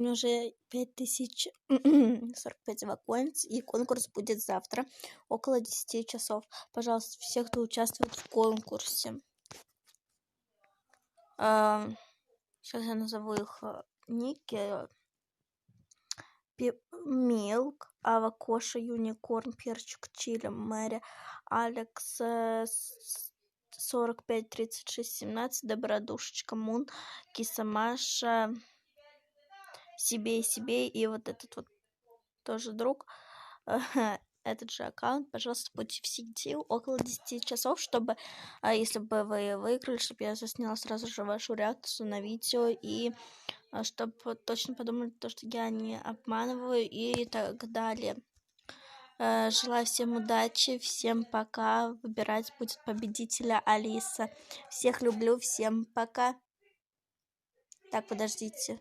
меня уже 5045 вакансий, и конкурс будет завтра около 10 часов. Пожалуйста, всех, кто участвует в конкурсе. Сейчас я назову их ники. Милк, Ава, Коша, Юникорн, Перчик, Чили, Мэри, Алекс, 45, 36, 17, Добродушечка, Мун, Киса Маша, себе и вот этот вот тоже друг. Этот же аккаунт, пожалуйста, будьте в сети около 10 часов, чтобы, если бы вы выиграли, чтобы я засняла сразу же вашу реакцию на видео, и чтобы точно подумали, то, что я не обманываю и так далее. Желаю всем удачи, всем пока. Выбирать будет победителя Алиса. Всех люблю, всем пока. Так, подождите.